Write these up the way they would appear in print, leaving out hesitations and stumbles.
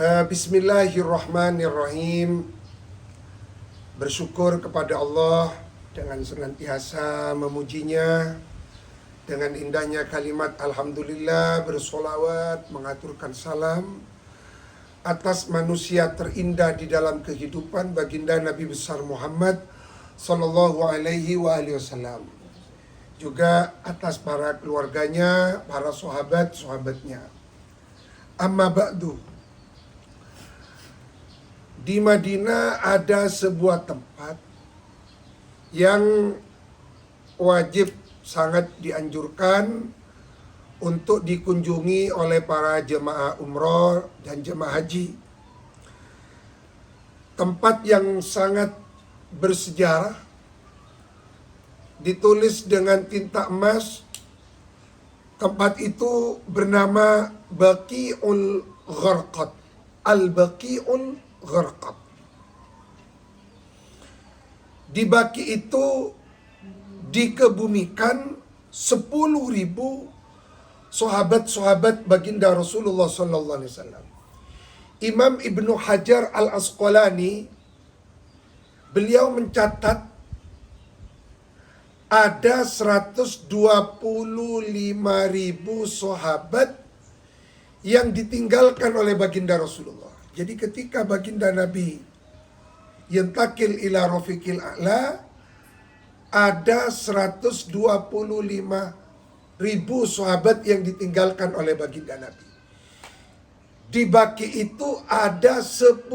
Bismillahirrahmanirrahim. Bersyukur kepada Allah dengan senantiasa memujinya, dengan indahnya kalimat Alhamdulillah, bersolawat, mengaturkan salam atas manusia terindah di dalam kehidupan, baginda Nabi besar Muhammad Sallallahu Alaihi Wasallam. Juga atas para keluarganya, para sahabat-sahabatnya. Amma ba'du. Di Madinah ada sebuah tempat yang wajib sangat dianjurkan untuk dikunjungi oleh para jemaah umroh dan jemaah haji. Tempat yang sangat bersejarah, ditulis dengan tinta emas. Tempat itu bernama Baqi'ul Gharqad. Al-Baqi'ul Gharqad. Di Baqi itu dikebumikan 10.000 sahabat-sahabat baginda Rasulullah sallallahu alaihi wasallam. Imam Ibnu Hajar Al-Asqalani beliau mencatat ada 125.000 sahabat yang ditinggalkan oleh baginda Rasulullah. Jadi ketika baginda Nabi yantakil ila rafiqil a'la, ada 125.000 sahabat yang ditinggalkan oleh baginda Nabi. Di Baqi itu ada 10.000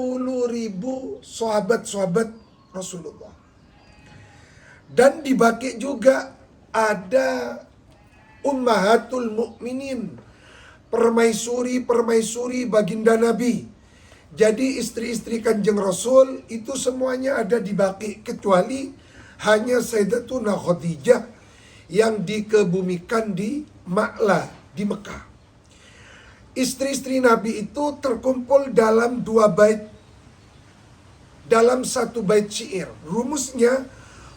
sahabat-sahabat Rasulullah. Dan di Baqi juga ada ummahatul mukminin, permaisuri baginda Nabi. Jadi istri-istri Kanjeng Rasul itu semuanya ada di Baqi, kecuali hanya Sayyidatuna Khadijah yang dikebumikan di Ma'la, di Mekah. Istri-istri Nabi itu terkumpul dalam 2 bait, dalam 1 bait syair. Rumusnya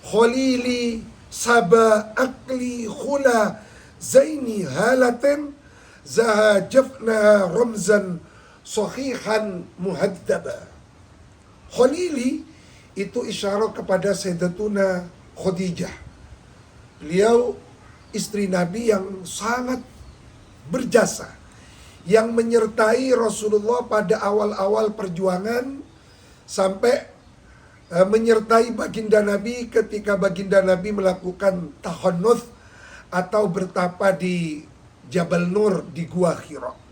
Khalili Saba Akli Khula Zaini Halaten Zahajafna Ramzan Sahihan Muhaddaba. Khalili itu isyarat kepada Sayyidatuna Khadijah. Beliau istri Nabi yang sangat berjasa, yang menyertai Rasulullah pada awal-awal perjuangan, sampai menyertai baginda Nabi ketika baginda Nabi melakukan tahannus atau bertapa di Jabal Nur di Gua Hira.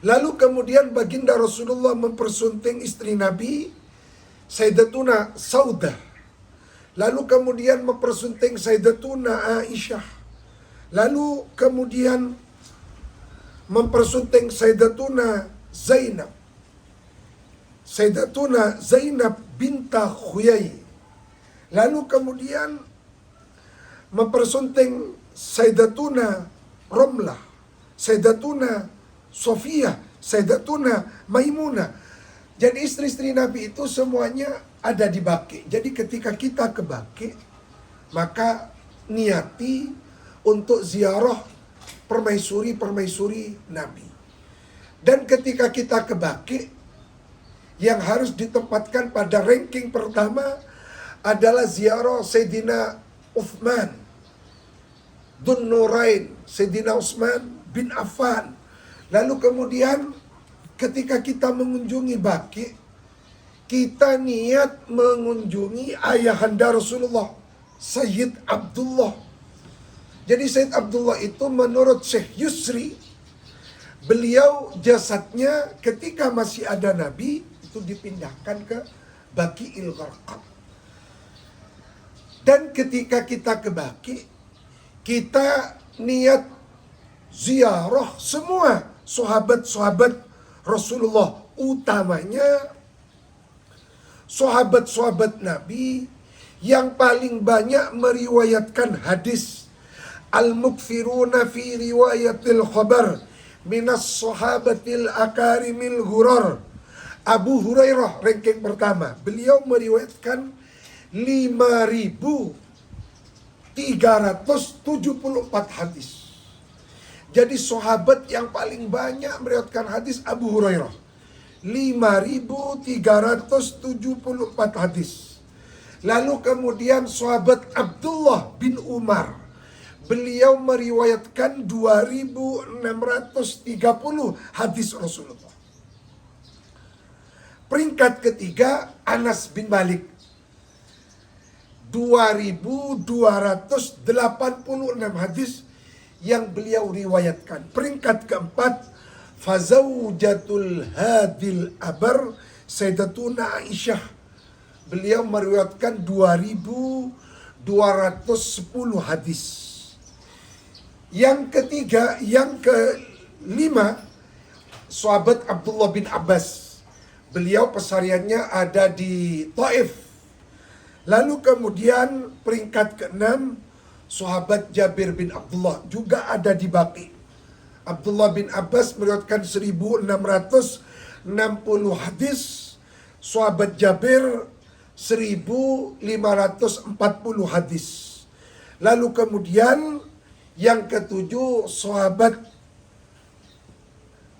Lalu kemudian baginda Rasulullah mempersunting istri Nabi, Sayyidatuna Saudah. Lalu kemudian mempersunting Sayyidatuna Aisyah. Lalu kemudian mempersunting Sayyidatuna Zainab. Sayyidatuna Zainab binta Khuyai. Lalu kemudian mempersunting Sayyidatuna Ramlah, Sayyidatuna Sofia, Sayyidatuna Maimunah. Jadi istri-istri Nabi itu semuanya ada di Baqi. Jadi ketika kita ke Baqi, maka niati untuk ziarah permaisuri Nabi. Dan ketika kita ke Baqi, yang harus ditempatkan pada ranking pertama adalah ziarah Sayyidina Uthman Dun Nurain, Sayyidina Utsman bin Affan. Lalu kemudian ketika kita mengunjungi Baqi, kita niat mengunjungi ayahanda Rasulullah, Sayyid Abdullah. Jadi Sayyid Abdullah itu menurut Syekh Yusri, beliau jasadnya ketika masih ada Nabi itu dipindahkan ke Baqi'il Gharqad. Dan ketika kita ke Baqi, kita niat ziarah semua sahabat-sahabat Rasulullah, utamanya sahabat-sahabat Nabi yang paling banyak meriwayatkan hadis. Al-mukfiruna fi riwayatil khabar minas sahabatil akarimil hurar. Abu Hurairah ranking pertama. Beliau meriwayatkan 5.374 hadis. Jadi sahabat yang paling banyak meriwayatkan hadis Abu Hurairah. 5.374 hadis. Lalu kemudian sahabat Abdullah bin Umar, beliau meriwayatkan 2.630 hadis Rasulullah. Peringkat ketiga Anas bin Malik, 2.286 hadis yang beliau riwayatkan. Peringkat keempat Fazaujatul Hadil Abar, Sayyidatuna Aisyah, beliau meriwayatkan 2.210 hadis. Yang ketiga, yang kelima, sahabat Abdullah bin Abbas, beliau pesariannya ada di Taif. Lalu kemudian peringkat keenam, sahabat Jabir bin Abdullah, juga ada di Baqi. Abdullah bin Abbas meriwayatkan 1.660 hadis, sahabat Jabir 1.540 hadis. Lalu kemudian yang ketujuh, sahabat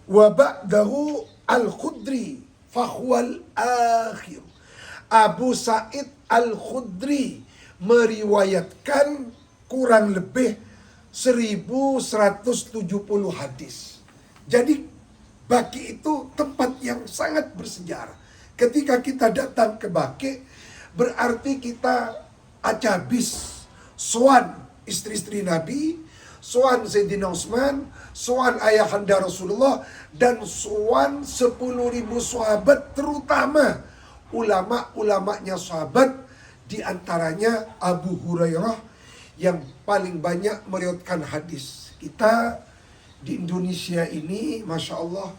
wa ba'dahu al-Khudri fahuwal akhir. Abu Sa'id al-Khudri meriwayatkan kurang lebih 1.170 hadis. Jadi Baqi itu tempat yang sangat bersejarah. Ketika kita datang ke Baqi, berarti kita acabis sowan istri-istri Nabi, sowan Sayyidina Utsman, sowan ayahanda Rasulullah, dan sowan 10.000 sahabat, terutama ulama-ulamanya sahabat, diantaranya Abu Hurairah yang paling banyak meriwayatkan hadis. Kita di Indonesia ini, Masya Allah,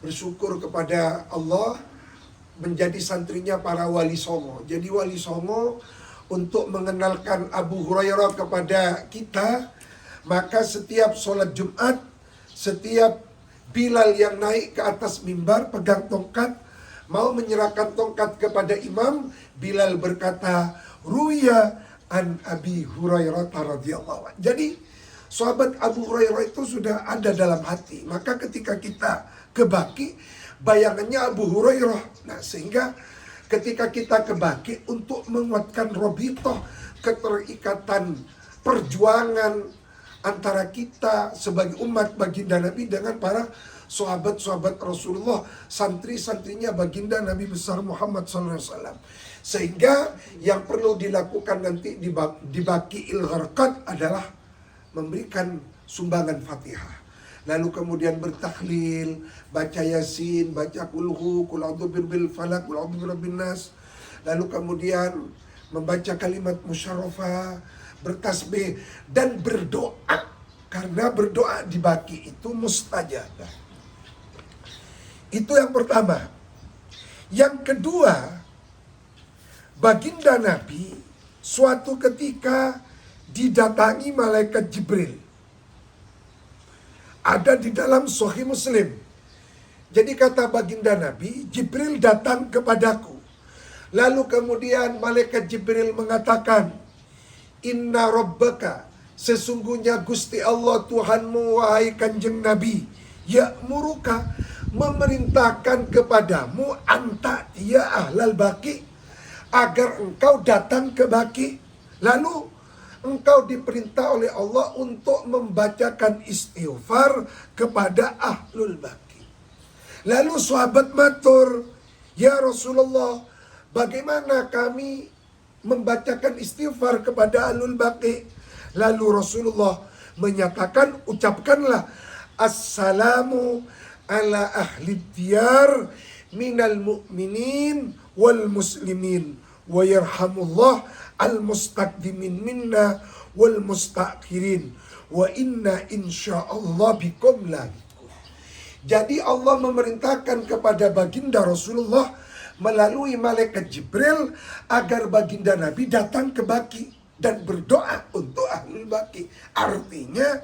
bersyukur kepada Allah menjadi santrinya para wali songo. Jadi wali songo untuk mengenalkan Abu Hurairah kepada kita, maka setiap sholat Jumat, setiap Bilal yang naik ke atas mimbar pegang tongkat, mau menyerahkan tongkat kepada imam, Bilal berkata, "Ruya an Abi Hurairah radhiyallahu anhu." Jadi sahabat Abu Hurairah itu sudah ada dalam hati. Maka ketika kita ke Baqi, bayangannya Abu Hurairah. Nah, sehingga ketika kita ke Baqi untuk menguatkan robitoh, keterikatan perjuangan antara kita sebagai umat baginda Nabi dengan para sahabat-sahabat Rasulullah, santri-santrinya baginda Nabi besar Muhammad SAW. Sehingga yang perlu dilakukan nanti di Baqi'il Gharqad adalah memberikan sumbangan Fatihah. Lalu kemudian bertahlil, baca Yasin, baca kulhu, kul a'udzu birabbil falaq, kul a'udzu birabbin nas. Lalu kemudian membaca kalimat musyarrafah, bertasbih dan berdoa. Karena berdoa di Baqi itu mustajabah. Itu yang pertama. Yang kedua, baginda Nabi suatu ketika didatangi malaikat Jibril. Ada di dalam Sahih Muslim. Jadi kata baginda Nabi, Jibril datang kepadaku. Lalu kemudian malaikat Jibril mengatakan, "Inna rabbaka, sesungguhnya Gusti Allah Tuhanmu wahai Kanjeng Nabi, ya'muruka, memerintahkan kepadamu, anta ya ahlal Baqi, agar engkau datang ke Baqi." Lalu engkau diperintah oleh Allah untuk membacakan istighfar kepada ahlul Baqi. Lalu sahabat matur, "Ya Rasulullah, bagaimana kami membacakan istighfar kepada ahlul Baqi?" Lalu Rasulullah menyatakan, ucapkanlah, "Assalamu ala ahli diyar minal mu'minin wal muslimin wa yarhamullah al-mustaqdimin minna wal mustakhirin wa inna insyaallah bikum lahiqun." Jadi Allah memerintahkan kepada baginda Rasulullah melalui malaikat Jibril agar baginda Nabi datang ke Baqi dan berdoa untuk ahlul Baqi. Artinya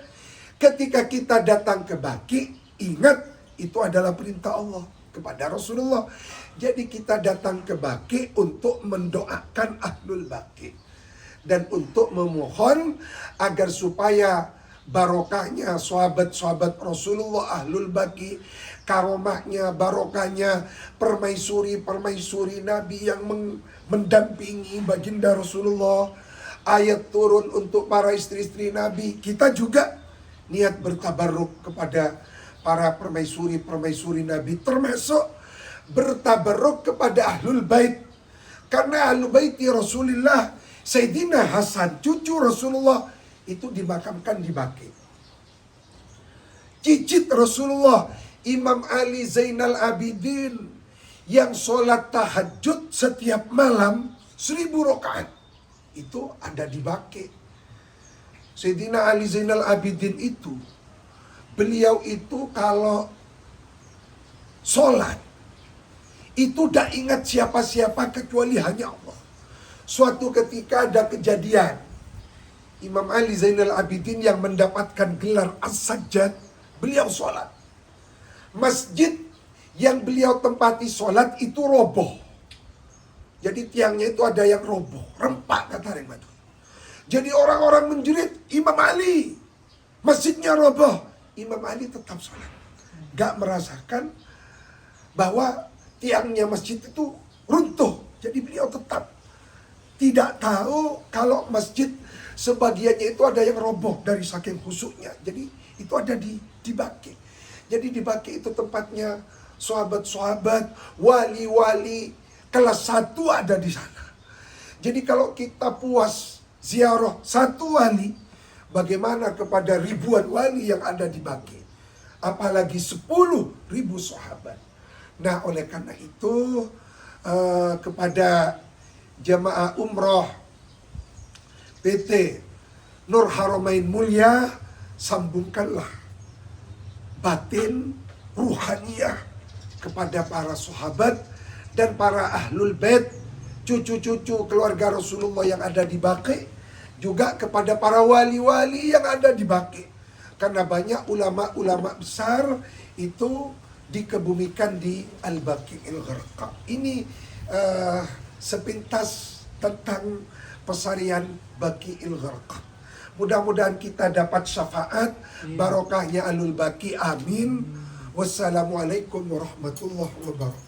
ketika kita datang ke Baqi, ingat itu adalah perintah Allah kepada Rasulullah. Jadi kita datang ke Baqi untuk mendoakan ahlul Baqi dan untuk memohon agar supaya barokahnya sahabat-sahabat Rasulullah ahlul Baqi, karomahnya, barokahnya, permaisuri-permaisuri Nabi yang mendampingi baginda Rasulullah. Ayat turun untuk para istri-istri Nabi. Kita juga niat bertabarruk kepada para permaisuri-permaisuri Nabi, termasuk bertabarruk kepada Ahlul Bait. Karena Ahlul Bait Rasulullah, Sayyidina Hasan, cucu Rasulullah, itu dimakamkan di Baqi. Cicit Rasulullah, Imam Ali Zainal Abidin, yang sholat tahajud setiap malam 1000 rakaat, itu ada di Baqi. Sayyidina Ali Zainal Abidin itu, beliau itu kalau sholat, itu tidak ingat siapa-siapa kecuali hanya Allah. Suatu ketika ada kejadian, Imam Ali Zainal Abidin yang mendapatkan gelar As-Sajjad, beliau sholat. Masjid yang beliau tempati sholat itu roboh. Jadi tiangnya itu ada yang roboh, rempak kata orang Madura. Jadi orang-orang menjerit, Imam Ali, masjidnya roboh. Imam Ali tetap sholat, gak merasakan bahwa tiangnya masjid itu runtuh. Jadi beliau tetap tidak tahu kalau masjid sebagiannya itu ada yang roboh dari saking khusyuknya. Jadi itu ada di Baqi. Jadi di Baqi itu tempatnya sahabat-sahabat, wali-wali kelas 1 ada di sana. Jadi kalau kita puas ziarah satu wali, bagaimana kepada ribuan wali yang ada di Baqi? Apalagi 10.000 sahabat. Nah, oleh karena itu kepada jamaah umroh PT Nur Haramain Mulia, sambungkanlah batin ruhaniyah kepada para sahabat dan para ahlul bait, cucu-cucu keluarga Rasulullah yang ada di Baqi, juga kepada para wali-wali yang ada di Baqi. Karena banyak ulama-ulama besar itu dikebumikan di Al-Baqi'il Gharqad. Ini sepintas tentang pesarian Baqi'il Gharqad. Mudah-mudahan kita dapat syafaat barokahnya Ahlul Baqi. Amin. Wassalamualaikum warahmatullahi wabarakatuh.